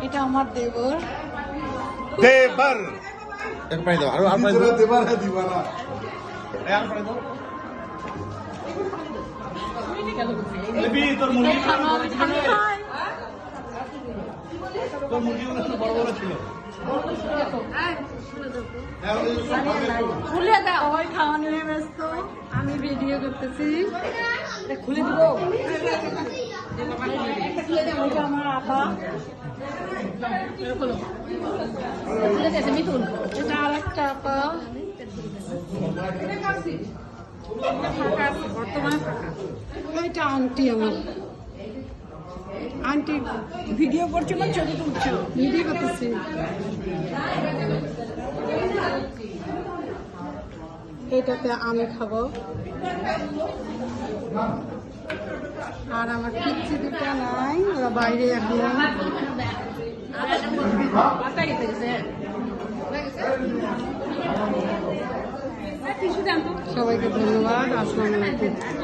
এটা আমার দেবর। দেবর এক পানি দাও, আর পানি দাও। দেবার দিবা না। আর পানি দাও। লেবি তোর মুরগি তোর মুরগিগুলো একটু বড় বড় ছিল। খুলে দাও, ওই খাওয়া নিয়ে ব্যস্ত, আমি ভিডিও করতেছি। খুলে দিব, ওইটা আমার আপা। মিঠুন, এটা আর একটা আপা। ফাঁকা আছে, বর্তমানে ফাঁকা। ওইটা আন্টি আমার। আন্টি ভিডিও করছো না ছবি তুলছো? ভিডিও করতেছি। এটাতে আমি খাবো, আর আমার কিচ্ছু দুটা নাই, ওরা বাইরে এখনো। সবাইকে ধন্যবাদ। আসসালামু আলাইকুম।